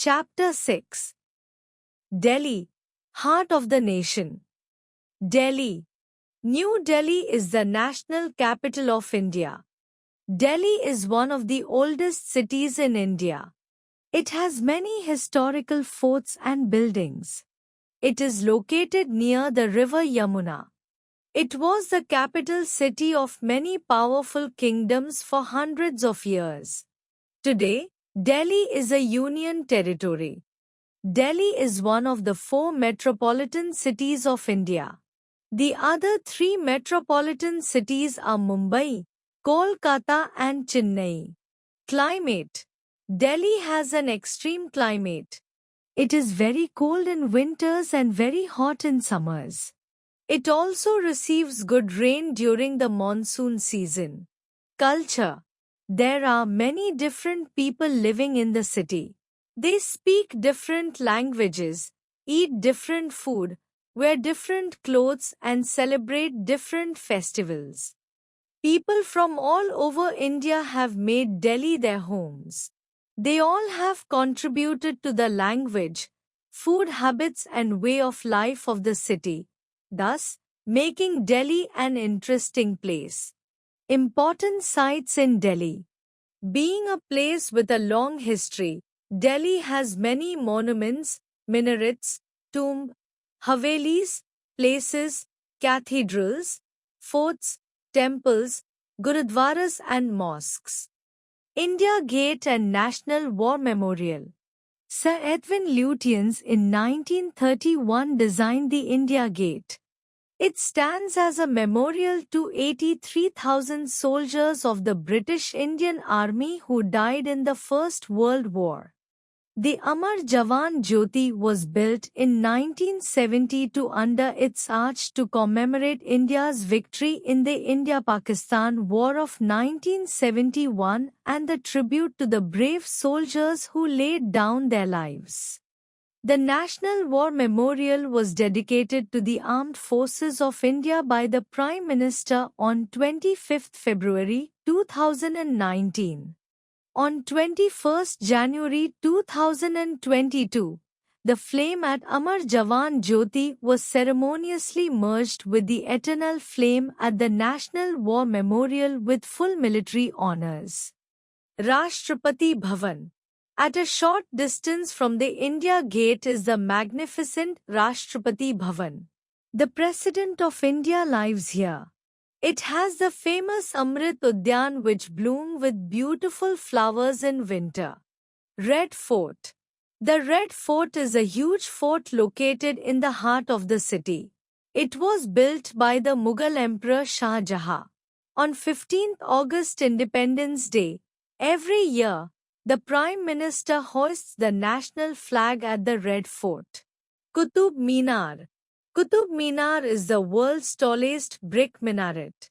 Chapter 6. Delhi, Heart of the Nation. Delhi. New Delhi is the national capital of India. Delhi is one of the oldest cities in India. It has many historical forts and buildings. It is located near the river Yamuna. It was the capital city of many powerful kingdoms for hundreds of years. Today, Delhi is a union territory. Delhi is one of the 4 metropolitan cities of India. The other 3 metropolitan cities are Mumbai, Kolkata and Chennai. Climate. Delhi has an extreme climate. It is very cold in winters and very hot in summers. It also receives good rain during the monsoon season. Culture. There are many different people living in the city. They speak different languages, eat different food, wear different clothes and celebrate different festivals. People from all over India have made Delhi their homes. They all have contributed to the language, food habits and way of life of the city, thus making Delhi an interesting place. Important sites in Delhi. Being a place with a long history, Delhi has many monuments, minarets, tombs, havelis, places, cathedrals, forts, temples, gurudwaras and mosques. India Gate and National War Memorial. Sir Edwin Lutyens in 1931 designed the India Gate. It stands as a memorial to 83,000 soldiers of the British Indian Army who died in the First World War. The Amar Jawan Jyoti was built in 1972 under its arch to commemorate India's victory in the India-Pakistan War of 1971 and the tribute to the brave soldiers who laid down their lives. The National War Memorial was dedicated to the Armed Forces of India by the Prime Minister on 25 February 2019. On 21 January 2022, the flame at Amar Jawan Jyoti was ceremoniously merged with the eternal flame at the National War Memorial with full military honours. Rashtrapati Bhavan. At a short distance from the India Gate is the magnificent Rashtrapati Bhavan. The President of India lives here. It has the famous Amrit Udyan which bloom with beautiful flowers in winter. Red Fort. The Red Fort is a huge fort located in the heart of the city. It was built by the Mughal Emperor Shah Jahan. On 15th August Independence Day, every year, the Prime Minister hoists the national flag at the Red Fort. Qutub Minar. Qutub Minar is the world's tallest brick minaret.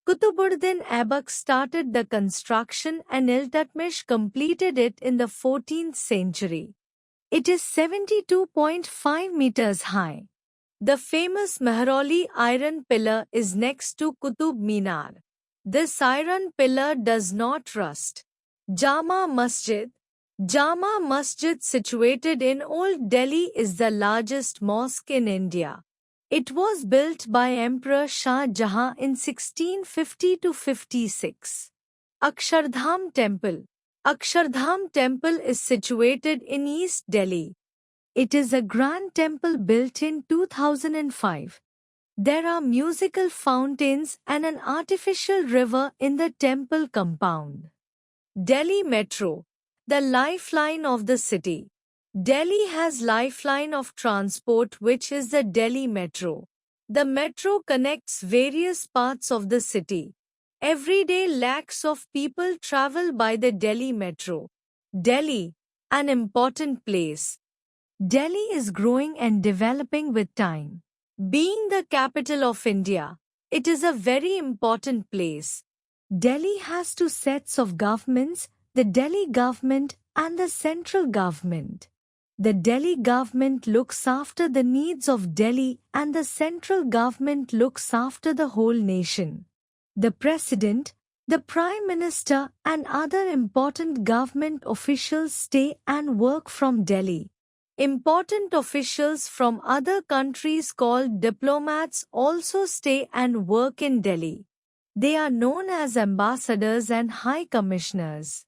Qutubuddin Aibak started the construction and Iltutmish completed it in the 14th century. It is 72.5 meters high. The famous Mehrauli iron pillar is next to Qutub Minar. This iron pillar does not rust. Jama Masjid. Jama Masjid situated in Old Delhi is the largest mosque in India. It was built by Emperor Shah Jahan in 1650–56. Akshardham Temple. Akshardham Temple is situated in East Delhi. It is a grand temple built in 2005. There are musical fountains and an artificial river in the temple compound. Delhi Metro, the lifeline of the city. Delhi has lifeline of transport which is the Delhi Metro. The metro connects various parts of the city. Every day lakhs of people travel by the Delhi Metro. Delhi, an important place. Delhi is growing and developing with time. Being the capital of India, it is a very important place. Delhi has 2 sets of governments, the Delhi government and the central government. The Delhi government looks after the needs of Delhi and the central government looks after the whole nation. The President, The Prime Minister and other important government officials stay and work from Delhi. Important officials from other countries called diplomats also stay and work in Delhi. They are known as ambassadors and high commissioners.